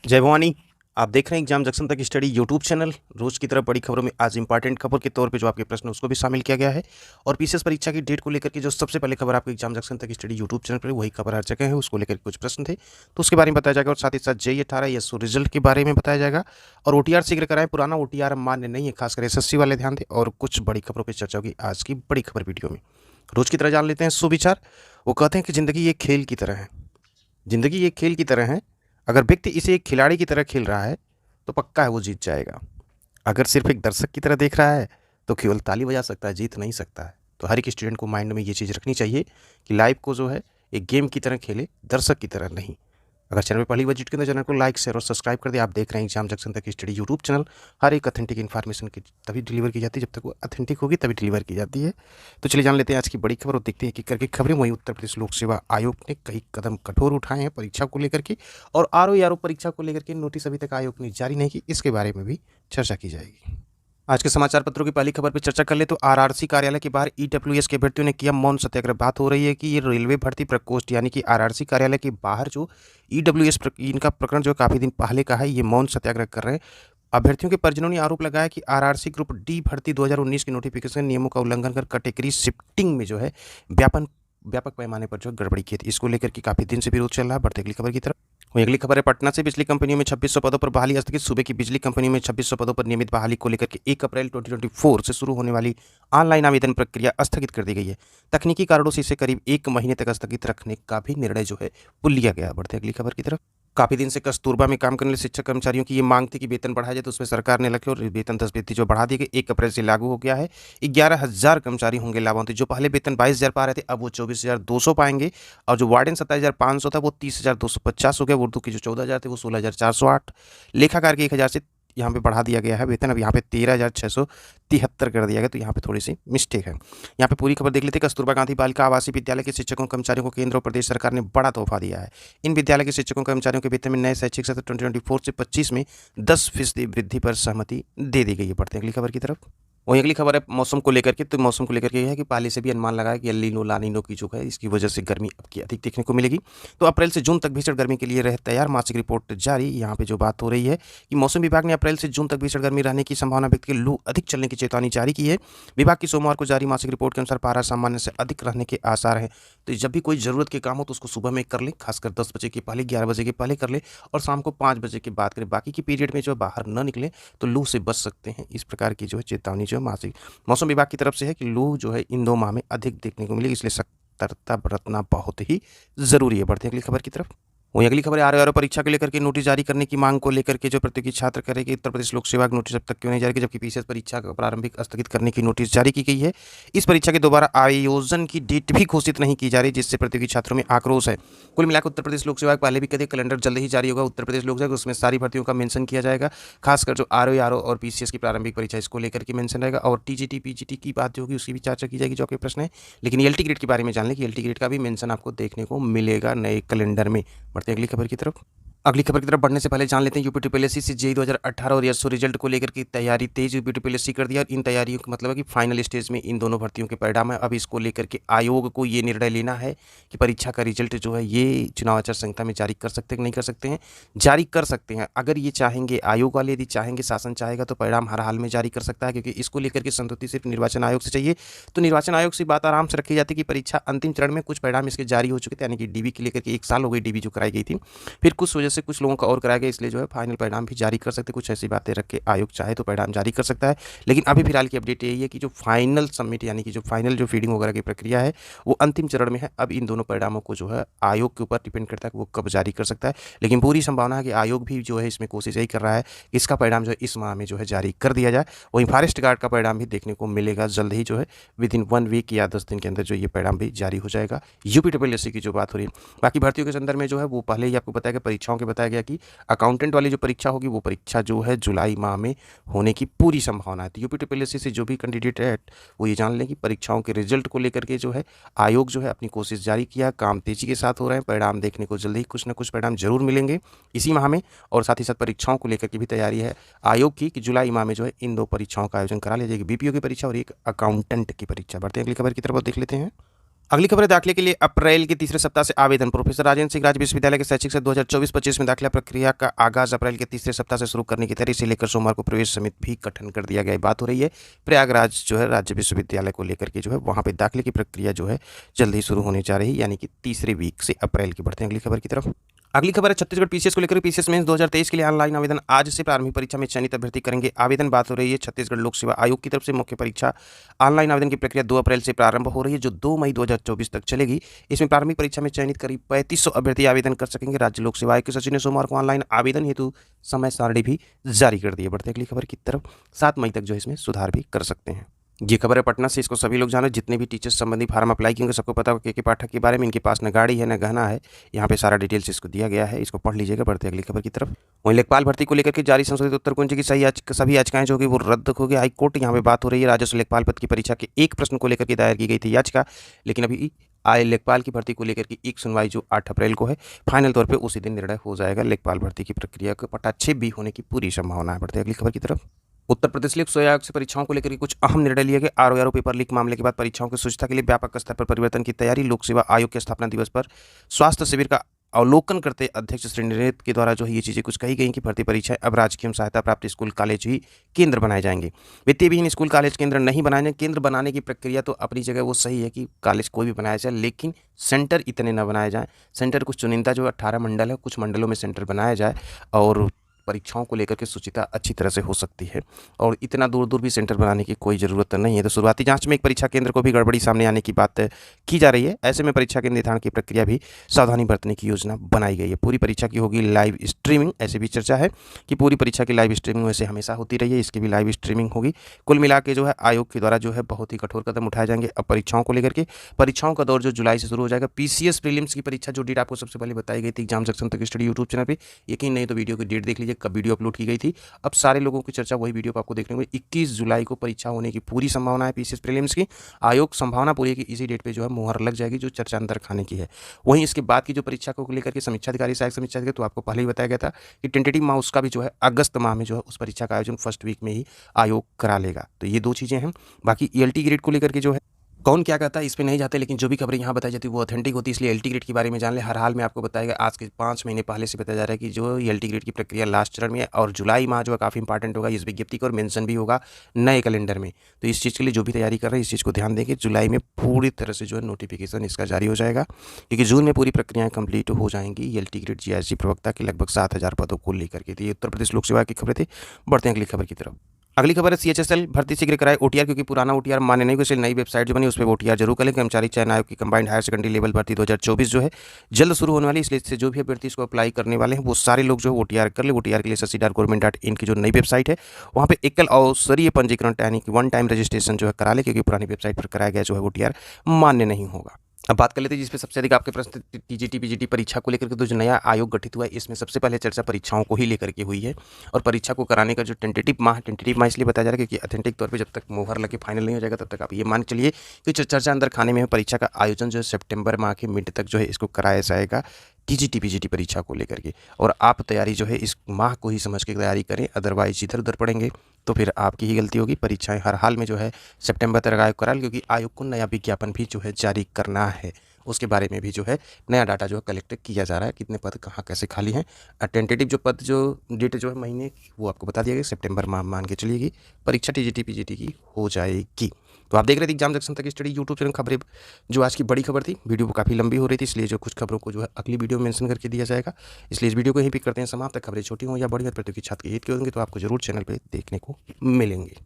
जय भवानी। आप देख रहे हैं एग्जाम जंक्शन तक स्टडी यूट्यूब चैनल। रोज की तरह बड़ी खबरों में आज इंपॉर्टेंट खबर के तौर पे जो आपके प्रश्न उसको भी शामिल किया गया है और पीसीएस परीक्षा की डेट को लेकर के जो सबसे पहले खबर आपके एग्जाम जंक्शन तक स्टडी यूट्यूब चैनल पर वही खबर हर जगह है, उसको लेकर कुछ प्रश्न थे तो उसके बारे में बताया जाएगा और साथ ही साथ JEE 18 एसओ रिजल्ट के बारे में बताया जाएगा और OTR शीघ्र कराएं, पुराना OTR मान्य नहीं है, खासकर SSC वाले ध्यान दें और कुछ बड़ी खबरों पर चर्चा होगी आज की बड़ी खबर वीडियो में। रोज की तरह जान लेते हैं सुविचार। वो कहते हैं कि जिंदगी एक खेल की तरह है। जिंदगी एक खेल की तरह है। अगर व्यक्ति इसे एक खिलाड़ी की तरह खेल रहा है तो पक्का है वो जीत जाएगा। अगर सिर्फ एक दर्शक की तरह देख रहा है तो केवल ताली बजा सकता है, जीत नहीं सकता है। तो हर एक स्टूडेंट को माइंड में ये चीज़ रखनी चाहिए कि लाइफ को जो है एक गेम की तरह खेले, दर्शक की तरह नहीं। अगर चैनल पर पहली बार विजिट करें तो चैनल को लाइक शेयर और सब्सक्राइब कर दे। आप देख रहे हैं एग्जाम जंक्शन तक स्टडी यूट्यूब चैनल। हर एक ऑथेंटिक इन्फॉर्मेशन की तभी डिलीवर की जाती है, जब तक वो ऑथेंटिक होगी तभी डिलीवर की जाती है। तो चलिए जान लेते हैं आज की बड़ी खबर और देखते हैं कि करके खबरें। वहीं उत्तर प्रदेश लोक सेवा आयोग ने कई कदम कठोर उठाए हैं परीक्षा को लेकर के और RO परीक्षा को लेकर के नोटिस अभी तक आयोग ने जारी नहीं की, इसके बारे में भी चर्चा की जाएगी। आज के समाचार पत्रों की पहली खबर पर चर्चा कर ले तो RRC कार्यालय के बाहर EWS के अभ्यर्थियों ने किया मौन सत्याग्रह। बात हो रही है कि ये रेलवे भर्ती प्रकोष्ठ यानी कि RRC कार्यालय के बाहर जो EWS इनका प्रकरण जो काफ़ी दिन पहले का है, ये मौन सत्याग्रह कर रहे हैं। अभ्यर्थियों के परिजनों ने आरोप लगाया कि RRC ग्रुप डी भर्ती 2019 के नोटिफिकेशन नियमों का उल्लंघन कर कैटेगरी शिफ्टिंग में जो है व्यापक पैमाने पर जो गड़बड़ी की थी। इसको लेकर के काफ़ी दिन से विरोध चल रहा है। बढ़ते अगली खबर की तरफ। वहीं अगली खबर है पटना से बिजली कंपनियों में 2600 पदों पर बहाली स्थगित। सूबे की बिजली कंपनियों में 2600 पदों पर नियमित बहाली को लेकर के 1 अप्रैल 2024 से शुरू होने वाली ऑनलाइन आवेदन प्रक्रिया स्थगित कर दी गई है। तकनीकी कारणों से इसे करीब 1 महीने तक स्थगित रखने का भी निर्णय जो है वो लिया गया। बढ़ते अगली खबर की तरफ। काफ़ी दिन से कस्तूरबा में काम करने वाले शिक्षक कर्मचारियों की ये मांग थी कि वेतन बढ़ाया जाए, तो उसमें सरकार ने लक्ष्य और वेतन 10% जो बढ़ा दी गई 1 अप्रैल से लागू हो गया है। 11,000 कर्मचारी होंगे लाभान्वित। जो पहले वेतन 22,000 पा रहे थे अब वो 24,200 पाएंगे और जो वार्डन 27,500 था वो 30,250 हो गया। उर्दू की जो 14,000 थे वो 16,408। लेखाकार के 1,000 से यहाँ पे बढ़ा दिया गया है वेतन। अब यहाँ पे 13,673 कर दिया गया, तो यहाँ पे थोड़ी सी मिस्टेक है। यहाँ पे पूरी खबर देख लेते हैं। कस्तूरबा गांधी बालिका आवासीय विद्यालय के शिक्षकों कर्मचारियों को केंद्र और प्रदेश सरकार ने बड़ा तोहफा दिया है। इन विद्यालय के शिक्षकों कर्मचारियों के वेतन में नए शैक्षिक सत्र 2024 से 25 में 10% वृद्धि पर सहमति दे दी गई है। बढ़ते हैं अगली खबर की तरफ। वहीं अगली खबर है मौसम को लेकर के। तो मौसम को लेकर के यह है कि पहले से भी अनुमान लगाया कि एल नीनो ला नीनो की जो है इसकी वजह से गर्मी अब की अधिक देखने को मिलेगी। तो अप्रैल से जून तक भीषण गर्मी के लिए रहे तैयार, मासिक रिपोर्ट जारी। यहाँ पे जो बात हो रही है कि मौसम विभाग ने अप्रैल से जून तक भीषण गर्मी रहने की संभावना व्यक्त की, लू अधिक चलने की चेतावनी जारी की है। विभाग की सोमवार को जारी मासिक रिपोर्ट के अनुसार पारा सामान्य से अधिक रहने के आसार हैं। तो जब भी कोई ज़रूरत के काम हो तो उसको सुबह में कर ले, खासकर 10 बजे के पहले, 11 बजे के पहले कर ले और शाम को 5 बजे के बाद करें। बाकी की पीरियड में जो बाहर न निकले तो लू से बच सकते हैं। इस प्रकार की जो है चेतावनी जो है मासिक मौसम विभाग की तरफ से है कि लू जो है इन 2 माह में अधिक देखने को मिलेगी, इसलिए सतर्कता बरतना बहुत ही जरूरी है। बढ़ते हैं अगली खबर की तरफ। वहीं अगली खबर RO परीक्षा को लेकर के नोटिस जारी करने की मांग को लेकर के जो प्रतियोगी छात्र करेगी। उत्तर प्रदेश लोक सेवा नोटिस अब तक क्यों नहीं जारी की, जबकि PCS परीक्षा का प्रारंभिक स्थगित करने की नोटिस जारी की गई है। इस परीक्षा के दोबारा आयोजन की डेट भी घोषित नहीं की जा रही, जिससे प्रतियोगी छात्रों में आक्रोश है। कुल मिलाकर उत्तर प्रदेश लोक सेवा पहले भी कदे कैलेंडर जल्द ही जारी होगा। उत्तर प्रदेश लोक सेवा उसमें सारी भर्तियों का मेंशन किया जाएगा, खासकर जो RO और PCS की प्रारंभिक परीक्षा इसको लेकर के मेंशन रहेगा और TGT PGT की बात जो होगी उसकी भी चर्चा की जाएगी, जो आपके प्रश्न है। लेकिन LT ग्रेड के बारे में जान लें कि LT ग्रेड का भी मेंशन आपको देखने को मिलेगा नए कैलेंडर में। बढ़ते हैं अगली खबर की तरफ। अगली खबर की तरफ बढ़ने से पहले जान लेते हैं यूपी से JEE 2018 और एसओ रिजल्ट को लेकर की तैयारी तेज यूपी कर दिया। इन तैयारियों का मतलब है कि फाइनल स्टेज में इन दोनों भर्तियों के परिणाम है। अब इसको लेकर के आयोग को ये निर्णय लेना है कि परीक्षा का रिजल्ट जो है ये चुनाव आचार संहिता में जारी कर सकते हैं कि नहीं कर सकते हैं। जारी कर सकते हैं अगर ये चाहेंगे, आयोग वाले यदि चाहेंगे, शासन चाहेगा तो परिणाम हर हाल में जारी कर सकता है, क्योंकि इसको लेकर के संतुष्टि सिर्फ निर्वाचन आयोग से चाहिए। तो निर्वाचन आयोग से बात आराम से रखी जाती है कि परीक्षा अंतिम चरण में कुछ परिणाम इसके जारी हो चुके थे, यानी कि DB की लेकर के 1 साल हो गई DB जो कराई गई थी, फिर कुछ वजह से कुछ लोगों का और कराया गया, इसलिए जो है फाइनल परिणाम भी जारी कर सकते। कुछ ऐसी बातें रख के आयोग चाहे तो परिणाम जारी कर सकता है। लेकिन अभी फिलहाल की अपडेट यही है कि जो फाइनल सबमिट यानी कि जो फाइनल जो फीडिंग वगैरह की प्रक्रिया है वो अंतिम चरण में है। अब इन दोनों परिणामों को जो है आयोग के ऊपर डिपेंड करता है कि वो कब जारी कर सकता है। लेकिन पूरी संभावना है कि आयोग भी जो है इसमें कोशिश यही कर रहा है कि इसका परिणाम जो है इस माह में जो है जारी कर दिया जाए। वहीं फॉरेस्ट गार्ड का परिणाम भी देखने को मिलेगा जल्द ही, जो है विदिन 1 वीक या 10 दिन के अंदर जो ये परिणाम भी जारी हो जाएगा। UPSSC की जो बात हो रही है, बाकी भर्तियों के संदर्भ में जो है वो पहले ही आपको बताया गया, परीक्षाओं के बताया गया कि अकाउंटेंट वाली जो परीक्षा होगी वो परीक्षा जो है जुलाई माह में होने की पूरी संभावना है। तो UPSSC से जो भी कैंडिडेट है वो ये जान लें कि परीक्षाओं के रिजल्ट को लेकर के जो है आयोग जो है अपनी कोशिश जारी किया, काम तेजी के साथ हो रहे हैं। परिणाम देखने को जल्दी ही कुछ ना कुछ परिणाम जरूर मिलेंगे इसी माह में। और साथ ही साथ परीक्षाओं को लेकर के भी तैयारी है आयोग की कि जुलाई माह में जो है इन 2 परीक्षाओं का आयोजन करा लिया जाएगा, BPO की परीक्षा और एक अकाउंटेंट की परीक्षा। बढ़ते हैं अगली खबर की तरफ देख लेते हैं। अगली खबर है दाखिले के लिए अप्रैल के तीसरे सप्ताह से आवेदन। प्रोफेसर राजेंद्र सिंह राज्य विश्वविद्यालय के शैक्षिक सत्र 2024-25 में दाखिला प्रक्रिया का आगाज अप्रैल के तीसरे सप्ताह से शुरू करने की तैयारी से लेकर सोमवार को प्रवेश समिति भी गठन कर दिया गया। बात हो रही है प्रयागराज जो है राज्य विश्वविद्यालय को लेकर के जो है वहाँ पे दाखिले की प्रक्रिया जो है जल्द ही शुरू होने जा रही है, यानी कि तीसरे वीक से अप्रैल की। बढ़ते हैं अगली खबर की तरफ। अगली खबर है छत्तीसगढ़ पीसीएस को लेकर। पीसीएस मेंस 2023 के लिए ऑनलाइन आवेदन आज से प्रारंभिक परीक्षा में चयनित अभ्यर्थी करेंगे आवेदन। बात हो रही है छत्तीसगढ़ लोक सेवा आयोग की तरफ से मुख्य परीक्षा ऑनलाइन आवेदन की प्रक्रिया 2 अप्रैल से प्रारंभ हो रही है, जो 2 मई 2024 तक चलेगी। इसमें प्रारंभिक परीक्षा में चयनित करीब 3500 अभ्यर्थी आवेदन कर सकेंगे। राज्य लोक सेवा आयोग के सचिव ने सोमवार को ऑनलाइन आवेदन हेतु समय सारणी भी जारी कर दी है। बढ़ते अगली खबर की तरफ। 7 मई तक जो है इसमें सुधार भी कर सकते हैं। ये खबर है पटना से, इसको सभी लोग जानो। जितने भी टीचर्स संबंधी फार्म अप्लाई किए सबको पता हो के पाठक के बारे में। इनके पास न गाड़ी है न गहना है, यहाँ पे सारा डिटेल्स इसको दिया गया है, इसको पढ़ लीजिएगा। बढ़ते अगली खबर की तरफ। वहीं लेखपाल भर्ती को लेकर के जारी संशोधित उत्तर कुंज की सभी याचिकाएं जो कि वो रद्द हो गई हाईकोर्ट। यहाँ पे बात हो रही है राजस्व लेखपाल पद की परीक्षा के एक प्रश्न को लेकर के दायर की गई थी याचिका, लेकिन अभी लेखपाल की भर्ती को लेकर की एक सुनवाई जो 8 अप्रैल को है, फाइनल तौर पे उसी दिन निर्णय हो जाएगा। लेखपाल भर्ती की प्रक्रिया का पटाक्षेप भी होने की पूरी संभावना है। बढ़ते अगली खबर की तरफ। उत्तर प्रदेश लोक सेवा आयोग से परीक्षाओं को लेकर कुछ अहम निर्णय लिए गए। आरओ पेपर लीक मामले के बाद परीक्षाओं की शुचिता के लिए व्यापक स्तर पर परिवर्तन की तैयारी। लोक सेवा आयोग के स्थापना दिवस पर स्वास्थ्य शिविर का अवलोकन करते अध्यक्ष श्री निरंजन के द्वारा जो है ये चीज़ें कुछ कही गई कि भर्ती परीक्षाएं अब राजकीय सहायता प्राप्त स्कूल कॉलेज ही केंद्र बनाए जाएंगे। वित्तीय विहीन स्कूल कॉलेज केंद्र नहीं बनाए जाएंगे। केंद्र बनाने की प्रक्रिया तो अपनी जगह वो सही है कि कॉलेज कोई भी बनाया जाए, लेकिन सेंटर इतने न बनाए जाएँ। सेंटर कुछ चुनिंदा जो 18 मंडल है, कुछ मंडलों में सेंटर बनाया जाए और परीक्षाओं को लेकर के शुचिता अच्छी तरह से हो सकती है। और इतना दूर दूर भी सेंटर बनाने की कोई ज़रूरत नहीं है। तो शुरुआती जांच में एक परीक्षा केंद्र को भी गड़बड़ी सामने आने की बात की जा रही है। ऐसे में परीक्षा के निर्धारण की प्रक्रिया भी सावधानी बरतने की योजना बनाई गई है। पूरी परीक्षा की होगी लाइव स्ट्रीमिंग। ऐसे भी चर्चा है कि पूरी परीक्षा की लाइव स्ट्रीमिंग वैसे हमेशा होती रही है, इसकी भी लाइव स्ट्रीमिंग होगी। कुल मिला के जो है आयोग के द्वारा जो है बहुत ही कठोर कदम उठाए जाएंगे अब परीक्षाओं को लेकर के। परीक्षाओं का दौर जो जुलाई से शुरू हो जाएगा। पीसीएस प्रीलिम्स की परीक्षा जो डेट आपको सबसे पहले बताई गई थी एग्जाम जंक्शन तक स्टडी यूट्यूब चैनल पर, यकीन नहीं तो वीडियो की डेट देख लीजिए कब वीडियो अपलोड की गई थी। अब सारे लोगों की चर्चा वही वीडियो पर आपको देखने को 21 जुलाई को परीक्षा होने की पूरी संभावना है पीसीएस प्रीलिम्स की। आयोग संभावना पूरी है कि इसी डेट पे जो है मुहर लग जाएगी, जो चर्चा अंदर खाने की है। वहीं इसके बाद की जो परीक्षा को लेकर के समीक्षा अधिकारी सहायक समीक्षा अधिकारी, तो आपको पहले ही बताया गया था कि टेंटेटिव माह उसका भी जो है अगस्त माह में जो है उस परीक्षा का आयोजन फर्स्ट वीक में ही आयोग करा लेगा। तो ये 2 चीज़ें हैं। बाकी ईएलटी ग्रेड को लेकर के जो है कौन क्या कहता है इस पे नहीं जाते, लेकिन जो भी खबरें यहाँ बताई जाती है वो ऑथेंटिक होती है, इसलिए एलटी ग्रेड के बारे में जान ले। हर हाल में आपको बताया गया आज के 5 महीने पहले से बताया जा रहा है कि जो एलटी ग्रेड की प्रक्रिया लास्ट चरण में है और जुलाई माह जो है काफ़ी इंपॉर्टेंट होगा। इस विज्ञप्ति को और मेंशन भी होगा नए कैलेंडर में। तो इस चीज़ के लिए जो भी तैयारी कर रहे हैं इस चीज़ को ध्यान देंगे। जुलाई में पूरी तरह से जो है नोटिफिकेशन इसका जारी हो जाएगा, क्योंकि जून में पूरी प्रक्रियाएं कंप्लीट हो जाएंगी एलटी ग्रेड जीआईएसजी प्रवक्ता के लगभग 7000 पदों को लेकर के। तो ये उत्तर प्रदेश लोक सेवा की खबरें थी। बढ़ते हैं अगली खबर की तरफ। अगली खबर है सीएचएसएल भर्ती शीघ्र कराए ओटीआर, क्योंकि पुराना ओटीआर मान्य नहीं हुआ, इसलिए नई वेबसाइट जो बनी उस पर ओटीआर जरूर करें। कर्मचारी चयन आयोग की कंबाइंड हायर सेकेंडरी लेवल भर्ती 2024 जो है जल्द शुरू होने वाली, इसलिए इससे जो भी अभ्यर्थी इसको अप्लाई करने वाले हैं वो सारे लोग जो है ओटीआर कर ले। ओटीआर के लिए sasi.government.in की जो नई वेबसाइट है वहाँ पे एकल अवसरीय पंजीकरण यानी कि 1 टाइम रजिस्ट्रेशन जो है करा ले, क्योंकि पुरानी वेबसाइट पर कराया गया जो है ओटीआर मान्य नहीं होगा। अब बात कर लेते हैं जिसपे सबसे अधिक आपके प्रश्न टीजीटी पीजीटी परीक्षा को लेकर के। तो जो नया आयोग गठित हुआ है इसमें सबसे पहले चर्चा परीक्षाओं को ही लेकर के हुई है, और परीक्षा को कराने का जो टेंटेटिव माह इसलिए बताया जा रहा है क्योंकि ऑथेंटिक तौर पे जब तक मुहर लगे फाइनल नहीं हो जाएगा तब तक आप ये मान के चलिए कि चर्चा अंदर खाने में है। परीक्षा का आयोजन जो है सितंबर माह के मिड तक जो है इसको कराया जाएगा टीजीटी पीजीटी परीक्षा को लेकर के। और आप तैयारी जो है इस माह को ही समझ के तैयारी करें, अदरवाइज इधर उधर पढ़ेंगे तो फिर आपकी ही गलती होगी। परीक्षाएं हर हाल में जो है सितंबर तक आयोग करा, क्योंकि आयोग को नया विज्ञापन भी जो है जारी करना है। उसके बारे में भी जो है नया डाटा जो है कलेक्ट किया जा रहा है, कितने पद कहाँ कैसे खाली हैं। टेंटेटिव जो पद जो डेट जो है महीने वो आपको बता दिया गया, सितंबर माह मान के चलिएगी परीक्षा टीजीटी पीजीटी की हो जाएगी। तो आप देख रहे थे एग्जाम जंक्शन तक स्टडी यूट्यूब चैनल। खबरें जो आज की बड़ी खबर थी, वीडियो काफ़ी लंबी हो रही थी, इसलिए जो कुछ खबरों को जो है अगली वीडियो में मेंशन करके दिया जाएगा। इसलिए इस वीडियो को यहीं पे करते हैं समाप्त। खबरें छोटी हों या बड़ी हों, प्रतियोगी छात्र के हित की होंगी तो आपको जरूर चैनल पर देखने को मिलेंगी।